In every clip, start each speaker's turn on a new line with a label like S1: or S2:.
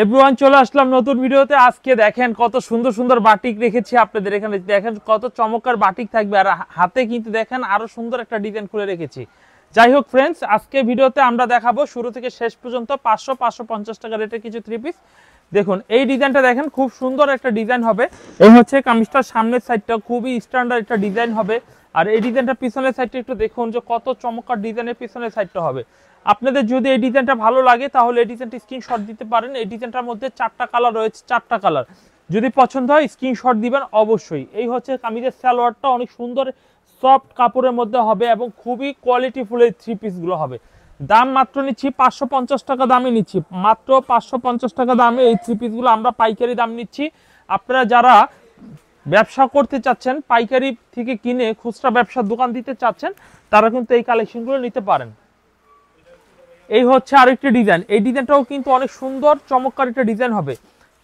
S1: Everyone চলে আসলাম নতুন ভিডিওতে। আজকে দেখেন কত সুন্দর সুন্দর বাটিক রেখেছি আপনাদের এখানে। দেখেন কত চমৎকার বাটিক থাকবে, আর হাতে কিন্তু দেখেন আরো সুন্দর একটা ডিজাইন করে রেখেছি। যাই হোক ফ্রেন্ডস, আজকে ভিডিওতে আমরা দেখাবো শুরু থেকে শেষ পর্যন্ত 550 টাকা রেটের কিছু থ্রি পিস। দেখুন এই ডিজাইনটা দেখেন, খুব সুন্দর একটা ডিজাইন হবে। এই হচ্ছে কামিজটার সামনের সাইডটা খুবই স্ট্যান্ডার্ড একটা ডিজাইন হবে। আর এই ডিজাইনটা পিছনের সাইডটা একটু দেখুন যে কত চমৎকার ডিজাইনের পিছনের সাইডটা হবে। আপনাদের যদি এই ডিজাইনটা ভালো লাগে তাহলে এই ডিজাইনটা স্ক্রিনশট দিতে পারেন। এই ডিজাইনটার মধ্যে 4টা কালার রয়েছে, 4টা কালার। যদি পছন্দ হয় স্ক্রিনশট দিবেন অবশ্যই। এই হচ্ছে কামিজের সালোয়ারটা, অনেক সুন্দর সফট কাপড়ের মধ্যে হবে এবং খুবই কোয়ালিটিফুল এই থ্রি পিসগুলো হবে। দাম মাত্র নিচ্ছি 550 টাকা দামে নিচ্ছি, মাত্র 550 টাকা দামে এই থ্রি পিসগুলো আমরা পাইকারি দাম নিচ্ছি। আপনারা যারা ব্যবসা করতে চাচ্ছেন, পাইকারি থেকে কিনে খুচরা ব্যবসার দোকান দিতে চাচ্ছেন, তারা কিন্তু এই কালেকশনগুলো নিতে পারেন। এই হচ্ছে আরেকটা ডিজাইন। এই ডিজাইনটাও কিন্তু অনেক সুন্দর চমৎকার একটা ডিজাইন হবে।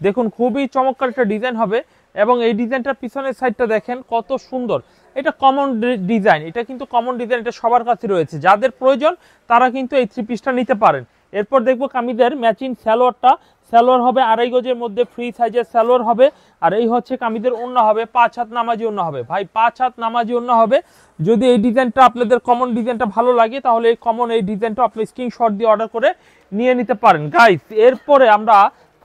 S1: দেখুন খুবই চমৎকার একটা ডিজাইন হবে এবং এই ডিজাইনটার পিছনের সাইডটা দেখেন কত সুন্দর। এটা কমন ডিজাইন, এটা কিন্তু কমন ডিজাইন, এটা সবার কাছে রয়েছে। যাদের প্রয়োজন তারা কিন্তু এই থ্রি পিসটা নিতে পারেন। এরপর দেখবো কামিজের ম্যাচিং সালোয়ারটা। সালোয়ার হবে 2.5 গজের মধ্যে, ফ্রি সাইজের সালোয়ার হবে। আর এই হচ্ছে কামিজের ওড়না হবে 5 হাত নামাজি ওড়না হবে। ভাই 5 হাত নামাজি ওড়না হবে। যদি এই ডিজাইনটা আপনাদের কমন ডিজাইনটা ভালো লাগে তাহলে এই কমন এই ডিজাইনটা আপনি স্ক্রিনশট দিয়ে অর্ডার করে নিয়ে নিতে পারেন গাইস। এরপরে আমরা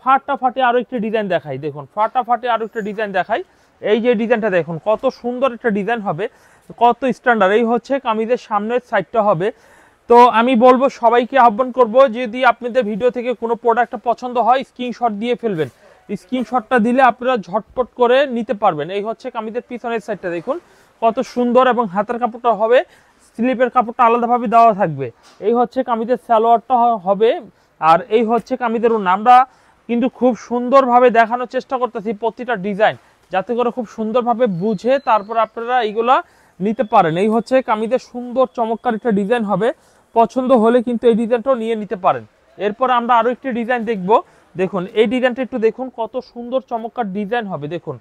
S1: ফাটাফাটি আরো একটা ডিজাইন দেখাই। দেখুন ফাটাফাটি আরো একটা ডিজাইন দেখাই। এই যে ডিজাইনটা দেখুন কত সুন্দর একটা ডিজাইন হবে, কত স্ট্যান্ডার্ড। এই হচ্ছে কামিজের সামনের সাইডটা হবে। তো আমি বলবো সবাইকে আহ্বান করব, যদি আপনাদের ভিডিও থেকে কোনো প্রোডাক্ট পছন্দ হয় স্ক্রিনশট দিয়ে ফেলবেন। স্ক্রিনশটটা দিলে আপনারা ঝটপট করে নিতে পারবেন। এই হচ্ছে কামিজের পিছনের সাইডটা দেখুন কত সুন্দর, এবং হাতের কাপড়টা হবে স্লিপের কাপড়টা আলাদাভাবে দেওয়া থাকবে। এই হচ্ছে কামিজের সালোয়ারটা হবে। আর এই হচ্ছে কামিজের ওড়না। আমরা কিন্তু খুব সুন্দরভাবে দেখানোর চেষ্টা করতেছি প্রতিটা ডিজাইন, যাতে করে খুব সুন্দরভাবে বুঝে তারপর আপনারা এইগুলা নিতে পারেন। এই হচ্ছে কামিজের সুন্দর চমৎকার একটা ডিজাইন হবে। পছন্দ হলে কিন্তু এই ডিজাইনটাও নিয়ে নিতে পারেন। এরপর আমরা আরো একটি ডিজাইন দেখব। দেখুন এই ডিজাইনটা একটু দেখুন কত সুন্দর চমৎকার ডিজাইন হবে। দেখুন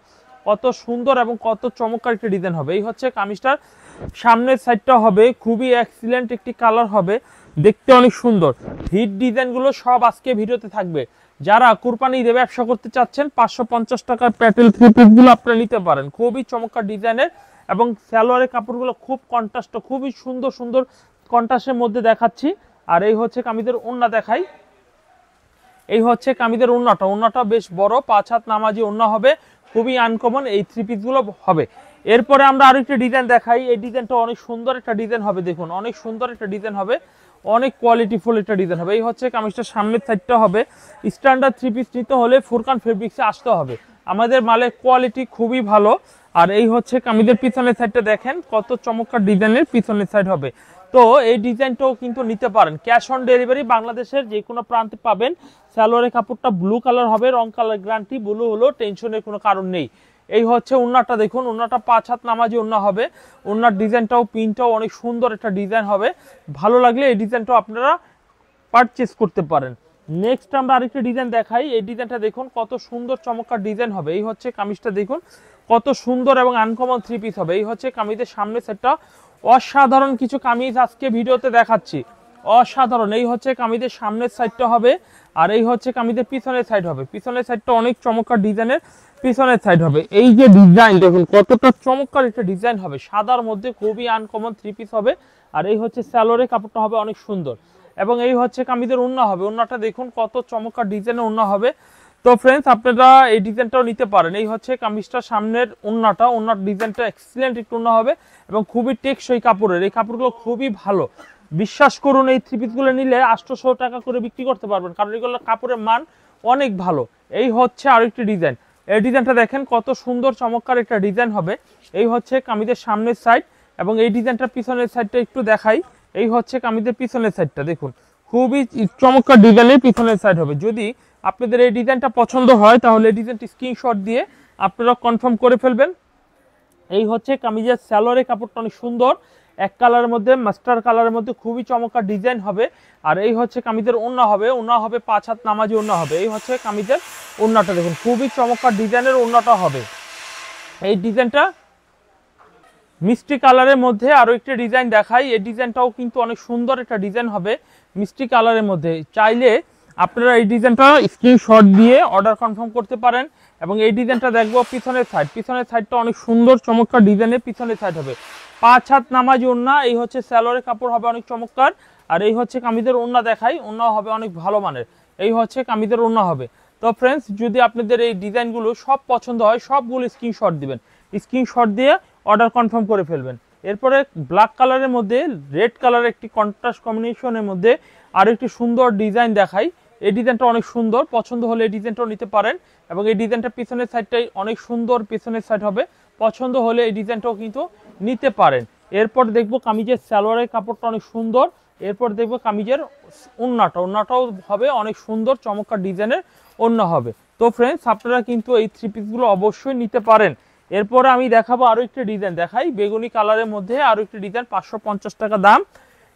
S1: কত সুন্দর এবং কত চমৎকার একটা ডিজাইন হবে। এই হচ্ছে কামিজটার সামনের সাইডটা হবে খুবই এক্সিলেন্ট একটি কালার হবে, দেখতে অনেক সুন্দর। হিট ডিজাইনগুলো সব আজকে ভিডিওতে থাকবে। যারা কুরবানি ঈদে ব্যবসা করতে চাচ্ছেন 550 টাকার প্যাটেল থ্রি পিসগুলো আপনারা নিতে পারেন। খুবই চমৎকার ডিজাইনের এবং সালোয়ারের কাপড়গুলো খুব কন্ট্রাস্ট, খুবই সুন্দর সুন্দর কন্ট্রাস্টের মধ্যে দেখাচ্ছি। আর এই হচ্ছে কামিজের ওড়না দেখাই। এই হচ্ছে কামিজের ওড়নাটা, ওড়নাটা বেশ বড় 5 হাত নামাজি ওড়না হবে। খুবই আনকমন এই থ্রি পিসগুলো হবে। এরপরে আমরা আরো একটা ডিজাইন দেখাই। এই ডিজাইনটা অনেক সুন্দর একটা ডিজাইন হবে। দেখুন অনেক সুন্দর একটা ডিজাইন হবে, অনেক কোয়ালিটিফুল একটা ডিজাইন হবে। এই হচ্ছে কামিজটার সামনের সাইডটা হবে। স্ট্যান্ডার্ড থ্রি পিস নিতে হলে ফুরকান ফেব্রিক্সে আসতে হবে, আমাদের মালের কোয়ালিটি খুবই ভালো। আর এই হচ্ছে কামিজের পিছনের সাইডটা দেখেন কত চমৎকার ডিজাইনের পিছনের সাইড হবে। তো এই ডিজাইনটাও কিন্তু নিতে পারেন। ক্যাশ অন ডেলিভারি বাংলাদেশের যে কোনো প্রান্তে পাবেন। সালোয়ারের কাপড়টা ব্লু কালার হবে, রং কালার গ্যারান্টি, ব্লু হলো টেনশনের কোনো কারণ নেই। এই হচ্ছে ওড়নাটা দেখুন, ওড়নাটা 5 হাত নামাজি ওড়না হবে। ওড়নার ডিজাইনটাও প্রিন্টটাও অনেক সুন্দর একটা ডিজাইন হবে। ভালো লাগলে এই ডিজাইনটাও আপনারা পারচেস করতে পারেন। নেক্সট আমরা আরেকটা ডিজাইন দেখাই। এই ডিজাইনটা দেখুন কত সুন্দর চমৎকার ডিজাইন হবে। এই হচ্ছে কামিজটা দেখুন কত সুন্দর এবং আনকমন থ্রি পিস হবে। এই হচ্ছে কামিজের সামনের সেটটা। অসাধারণ কিছু কামিজ আজকে ভিডিওতে দেখাচ্ছি, অসাধারণ। এই হচ্ছে কামিজের সামনের সাইডটা হবে। আর এই হচ্ছে কামিজের পিছনের সাইড হবে। পিছনের সাইডটা অনেক চমৎকার ডিজাইনের পিছনের সাইড হবে। এই যে ডিজাইন দেখুন কতটা চমৎকার একটা ডিজাইন হবে, সাদার মধ্যে খুবই আনকমন থ্রি পিস হবে। আর এই হচ্ছে সালোয়ারের কাপড়টা হবে অনেক সুন্দর, এবং এই হচ্ছে কামিজের ওড়না হবে। ওড়নাটা দেখুন কত চমৎকার ডিজাইনের ওড়না হবে। তো ফ্রেন্ডস আপনারা এই ডিজাইনটাও নিতে পারেন। এই হচ্ছে কামিজটা সামনের ওড়নাটা, ওড়নার ডিজাইনটা এক্সিলেন্ট একটু ওড়না হবে এবং খুবই টেকসই কাপড়ের। এই কাপড়গুলো খুবই ভালো, বিশ্বাস করুন। এই থ্রি পিসগুলো নিলে 800 টাকা করে বিক্রি করতে পারবেন, কারণ এগুলো কাপড়ের মান অনেক ভালো। এই হচ্ছে আরেকটি ডিজাইন। এই ডিজাইনটা দেখেন কত সুন্দর চমৎকার একটা ডিজাইন হবে। এই হচ্ছে কামিজের সামনের সাইড, এবং এই ডিজাইনটার পিছনের সাইডটা একটু দেখাই। এই হচ্ছে কামিজের পিছনের সাইডটা দেখুন খুবই চমৎকার ডিজাইনের পিছনের সাইড হবে। যদি আপনাদের এই ডিজাইনটা পছন্দ হয় তাহলে এই ডিজাইনটি স্ক্রিনশট দিয়ে আপনারা কনফার্ম করে ফেলবেন। এই হচ্ছে কামিজের সালোয়ারের কাপড়টা অনেক সুন্দর, এক কালারের মধ্যে মাস্টার কালারের মধ্যে খুবই চমৎকার ডিজাইন হবে। আর এই হচ্ছে কামিজের ওড়না হবে, ওড়না হবে 5 হাত নামাজি ওড়না হবে। এই হচ্ছে কামিজের ওড়নাটা দেখুন খুবই চমৎকার ডিজাইনের ওড়নাটা হবে। এই ডিজাইনটা মিষ্টি কালারের মধ্যে আরো একটা ডিজাইন দেখাই। এই ডিজাইনটাও কিন্তু অনেক সুন্দর একটা ডিজাইন হবে মিষ্টি কালারের মধ্যে। চাইলে আপনারা এই ডিজাইনটা স্ক্রিনশট দিয়ে অর্ডার কনফার্ম করতে পারেন। এবং এই ডিজাইনটা দেখবো পিছনের সাইডটা অনেক সুন্দর চমৎকার ডিজাইনের পিছনের সাইড হবে 5 হাত নামাজি ওড়না। এই হচ্ছে সালোয়ারের কাপড় হবে অনেক চমৎকার। আর এই হচ্ছে কামিজের ওড়না দেখাই, ওড়না হবে অনেক ভালো মানের। এই হচ্ছে কামিজের ওড়না হবে। তো ফ্রেন্ডস, যদি আপনাদের এই ডিজাইনগুলো সব পছন্দ হয় সবগুলো স্ক্রিনশট দিবেন, স্ক্রিনশট দিয়ে অর্ডার কনফার্ম করে ফেলবেন। এরপরে ব্ল্যাক কালারের মধ্যে রেড কালারের একটি কন্ট্রাস্ট কম্বিনেশনের মধ্যে আরও একটি সুন্দর ডিজাইন দেখাই। এই ডিজাইনটা অনেক সুন্দর, পছন্দ হলে এই ডিজাইনটাও নিতে পারেন। এবং এই ডিজাইনটা পিছনের সাইডটাই অনেক সুন্দর, পিছনের সাইড হবে, পছন্দ হলে এই ডিজাইনটাও কিন্তু নিতে পারেন। এরপর দেখবো কামিজের সালোয়ারের কাপড়টা অনেক সুন্দর। এরপর দেখবো কামিজের ওড়নাটাও হবে অনেক সুন্দর চমৎকার ডিজাইনের ওড়না হবে। তো ফ্রেন্ডস, আপনারা কিন্তু এই থ্রি পিসগুলো অবশ্যই নিতে পারেন। এরপরে আমি দেখাবো আরও একটি ডিজাইন দেখাই, বেগুনি কালারের মধ্যে আরও একটি ডিজাইন, 550 টাকা দাম।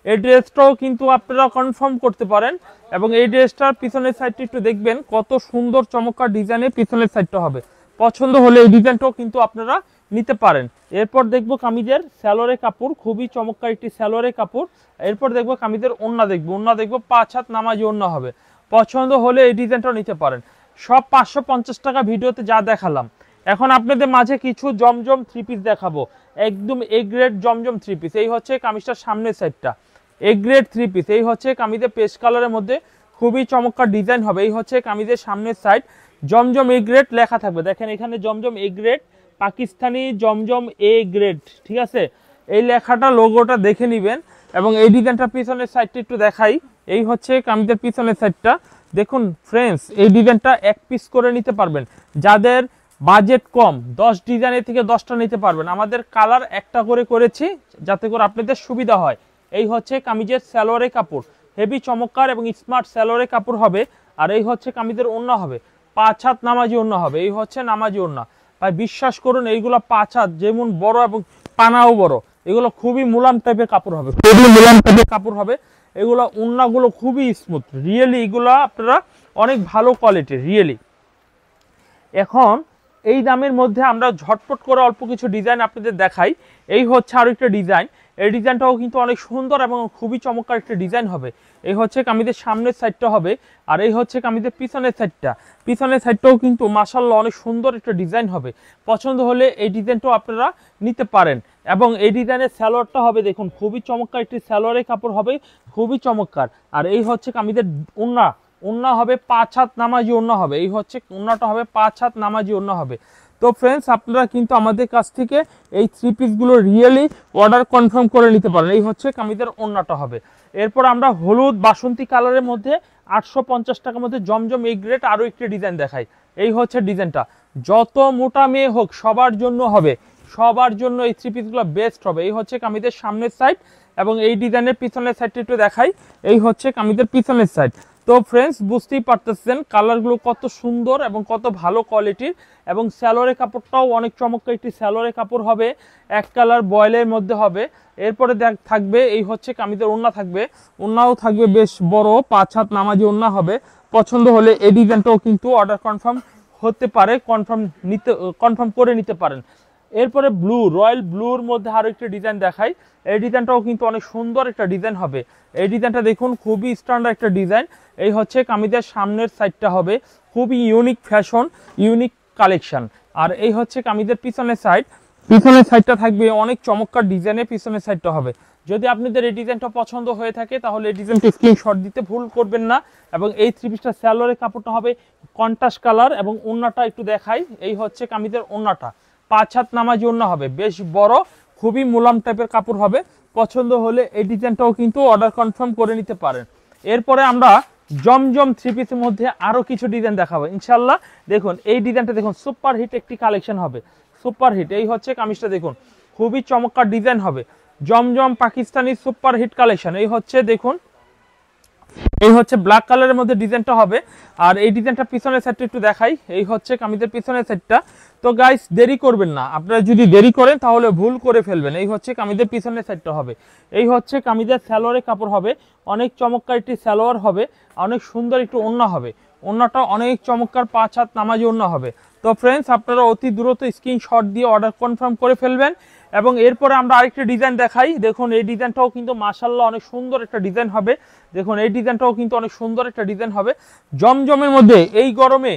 S1: এই ড্রেসটাও কিন্তু আপনারা কনফার্ম করতে পারেন। এবং এই ড্রেসটার পিছনের সাইডটা একটু দেখবেন কত সুন্দর চমৎকার ডিজাইনের পিছনের সাইডটা হবে, পছন্দ হলে এই ডিজাইনটাও কিন্তু আপনারা নিতে পারেন। এরপর দেখবো কামিজের সালোয়ারের কাপড়, খুবই চমৎকার একটি সালোয়ারের কাপড়। এরপর দেখবো কামিজের ওড়না দেখবো 5 হাত নামাজি ওড়না হবে, পছন্দ হলে এই ডিজাইনটাও নিতে পারেন। সব 550 টাকা ভিডিওতে যা দেখালাম। এখন আপনাদের মাঝে কিছু জমজম থ্রি পিস দেখাবো, একদম A grade Zamzam three piece. এই হচ্ছে কামিজটার সামনের সাইডটা, এ গ্রেড থ্রি পিস। এই হচ্ছে কামিজের পেস্ট কালারের মধ্যে খুবই চমৎকার ডিজাইন হবে। এই হচ্ছে কামিজের সামনের সাইড, জমজম এ গ্রেড লেখা থাকবে, দেখেন এখানে জমজম এ গ্রেড, পাকিস্তানি জমজম এ গ্রেড, ঠিক আছে? এই লেখাটা লোগোটা দেখে নেবেন। এবং এই ডিজাইনটা পিছনের সাইডটা একটু দেখাই। এই হচ্ছে কামিজের পিছনের সাইডটা, দেখুন ফ্রেন্ডস, এই ডিজাইনটা এক পিস করে নিতে পারবেন। যাদের বাজেট কম 10 ডিজাইনের থেকে 10টা নিতে পারবেন। আমাদের কালার একটা করে করেছি যাতে করে আপনাদের সুবিধা হয়। এই হচ্ছে কামিজের সালোয়ারের কাপড়, হেভি চমৎকার এবং স্মার্ট সালোয়ারের কাপড় হবে। আর এই হচ্ছে কামিজের ওড়না হবে 5 হাত নামাজি ওড়না হবে। এই হচ্ছে নামাজি ওড়না। ভাই বিশ্বাস করুন, এইগুলো 5 হাত, যেমন বড় এবং পানাও বড়, এগুলো খুবই মুলাম টাইপের কাপড় হবে, খুবই মুলাম টাইপের কাপড় হবে। এগুলো ওড়নাগুলো খুবই স্মুথ, রিয়েলি এগুলো আপনারা অনেক ভালো কোয়ালিটির রিয়েলি। এখন এই দামের মধ্যে আমরা ঝটপট করে অল্প কিছু ডিজাইন আপনাদের দেখাই। এই হচ্ছে আরো একটা ডিজাইন, এই ডিজাইনটাও কিন্তু অনেক সুন্দর এবং খুবই চমৎকার একটা ডিজাইন হবে। এই হচ্ছে কামিজের সামনের সাইডটা হবে। আর এই হচ্ছে কামিজের পিছনের সাইডটাও কিন্তু মাশাআল্লাহ অনেক সুন্দর একটা ডিজাইন হবে, পছন্দ হলে এই ডিজাইনটাও আপনারা নিতে পারেন। এবং এই ডিজাইনের সালোয়ারটা হবে, দেখুন খুবই চমৎকার একটি সালোয়ারের কাপড় হবে, খুবই চমৎকার। আর এই হচ্ছে কামিজের ওড়না হবে 5 হাত নামাজি ওড়না হবে। এই হচ্ছে ওড়নাটা হবে 5 হাত নামাজি ওড়না হবে। তো ফ্রেন্ডস, আপনারা কিন্তু আমাদের কাছ থেকে এই থ্রি পিসগুলো রিয়েলি অর্ডার কনফার্ম করে নিতে পারেন। এই হচ্ছে কামিজের ওড়নাটা হবে। এরপর আমরা হলুদ বাসন্তী কালারের মধ্যে 850 টাকার মধ্যে জমজম এ গ্রেড আরও একটি ডিজাইন দেখাই। এই হচ্ছে ডিজাইনটা, যত মোটা মেয়ে হোক সবার জন্য হবে, সবার জন্য এই থ্রি পিসগুলো বেস্ট হবে। এই হচ্ছে কামিজের সামনের সাইড এবং এই ডিজাইনের পিছনের সাইডটা একটু দেখাই। এই হচ্ছে কামিজের পিছনের সাইড। তো ফ্রেন্ডস, বুঝতেই পারতেছেন কালারগুলো কত সুন্দর এবং কত ভালো কোয়ালিটির। এবং সালোয়ারের কাপড়টাও অনেক চমৎকার একটি সালোয়ারের কাপড় হবে, এক কালার বয়েলের মধ্যে হবে। এরপরে থাকবে এই হচ্ছে কামিজের ওড়না থাকবে, ওড়নাও থাকবে বেশ বড়, 5 হাত নামাজি ওড়না হবে। পছন্দ হলে এই ডিজাইনটাও কিন্তু অর্ডার কনফার্ম হতে পারে, কনফার্ম করে নিতে পারেন। এরপরে রয়্যাল ব্লুর মধ্যে আরো একটা ডিজাইন দেখাই। এই ডিজাইনটাও কিন্তু অনেক সুন্দর একটা ডিজাইন হবে। এই ডিজাইনটা দেখুন খুবই স্ট্যান্ডার্ড একটা ডিজাইন। এই হচ্ছে কামিজের সামনের সাইডটা হবে, খুবই ইউনিক ফ্যাশন, ইউনিক কালেকশন। আর এই হচ্ছে কামিজের পিছনের সাইডটা থাকবে অনেক চমৎকার ডিজাইনের, পিছনের সাইডটা হবে। যদি আপনাদের এই ডিজাইনটা পছন্দ হয়ে থাকে তাহলে এই ডিজাইনটা স্ক্রিনশট দিতে ভুল করবেন না। এবং এই থ্রি পিসটা সালোয়ারের কাপড়টা হবে কন্ট্রাস্ট কালার এবং ওড়নাটা একটু দেখাই। এই হচ্ছে কামিজের ওড়নাটা 5 হাত নামাজি ওড়না হবে, বেশ বড়, খুবই মুলাম টাইপের কাপড় হবে। পছন্দ হলে এই ডিজাইনটাও কিন্তু অর্ডার কনফার্ম করে নিতে পারেন। এরপরে আমরা জমজম থ্রি পিসের মধ্যে আরো কিছু ডিজাইন দেখাবো ইনশাল্লাহ। দেখুন এই ডিজাইনটা দেখুন, সুপার হিট একটি কালেকশন হবে, সুপার হিট। এই হচ্ছে কামিজটা দেখুন, খুবই চমৎকার ডিজাইন হবে, জমজম পাকিস্তানি সুপার হিট কালেকশন। এই হচ্ছে দেখুন, এই হচ্ছে ব্ল্যাক কালারের মধ্যে ডিজাইনটা হবে। আর এই ডিজাইনটা পিছনের সাইডটা একটু দেখাই। এই হচ্ছে কামিজের পিছনের সাইডটা। তো গাইস, দেরি করবেন না, আপনারা যদি দেরি করেন তাহলে ভুল করে ফেলবেন। এই হচ্ছে কামিজের পিছনের সাইডটা হবে। এই হচ্ছে কামিজের সালোয়ারের কাপড় হবে, অনেক চমৎকার একটি সালোয়ার হবে, অনেক সুন্দর একটু ওড়না হবে, ওড়নাটা অনেক চমৎকার 5 হাত নামাজি ওড়না হবে। তো ফ্রেন্ডস, আপনারা অতি দ্রুত স্ক্রিনশট দিয়ে অর্ডার কনফার্ম করে ফেলবেন। এবং এরপরে আমরা আরেকটা ডিজাইন দেখাই। দেখুন এই ডিজাইনটাও কিন্তু মাশাআল্লাহ অনেক সুন্দর একটা ডিজাইন হবে। দেখুন এই ডিজাইনটাও কিন্তু অনেক সুন্দর একটা ডিজাইন হবে জমজমের মধ্যে। এই গরমে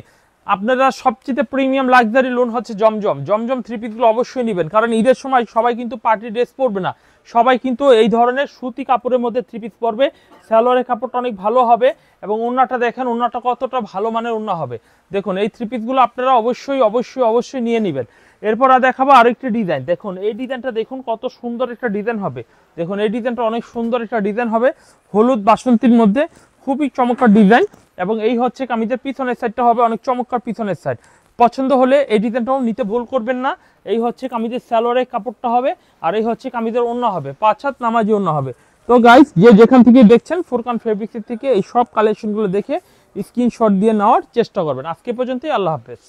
S1: আপনারা সবচেয়ে প্রিমিয়াম লাক্সারি লোন হচ্ছে জমজম। জমজম থ্রি পিসগুলো অবশ্যই নেবেন, কারণ ঈদের সময় সবাই কিন্তু পার্টি ড্রেস পরবে না, সবাই কিন্তু এই ধরনের সুতি কাপড়ের মধ্যে থ্রি পিস পরবে। সালোয়ারের কাপড়টা অনেক ভালো হবে এবং ওড়নাটা দেখেন, ওড়নাটা কতটা ভালো মানের ওড়না হবে। দেখুন এই থ্রি পিসগুলো আপনারা অবশ্যই অবশ্যই অবশ্যই নিয়ে নেবেন। এরপর দেখাবো আরেকটি ডিজাইন। দেখুন এই ডিজাইনটা দেখুন কত সুন্দর একটা ডিজাইন হবে। দেখুন এই ডিজাইনটা অনেক সুন্দর একটা ডিজাইন হবে, হলুদ বাসন্তীর মধ্যে, খুবই চমৎকার ডিজাইন। এবং এই হচ্ছে কামিজের পিছনের সাইডটা হবে অনেক চমৎকার পিছনের সাইড। পছন্দ হলে এই ডিজাইনটাও নিতে ভুল করবেন না। এই হচ্ছে কামিজের সালোয়ারের কাপড়টা হবে, আর এই হচ্ছে কামিজের ওড়না হবে, 5 হাত নামাজি ওড়না হবে। তো গাইস, যে যেখান থেকে দেখছেন ফুরকান ফেব্রিক্সের থেকে এই সব কালেকশনগুলো দেখে স্ক্রিনশট দিয়ে নেওয়ার চেষ্টা করবেন। আজকে পর্যন্তই, আল্লাহ হাফেজ।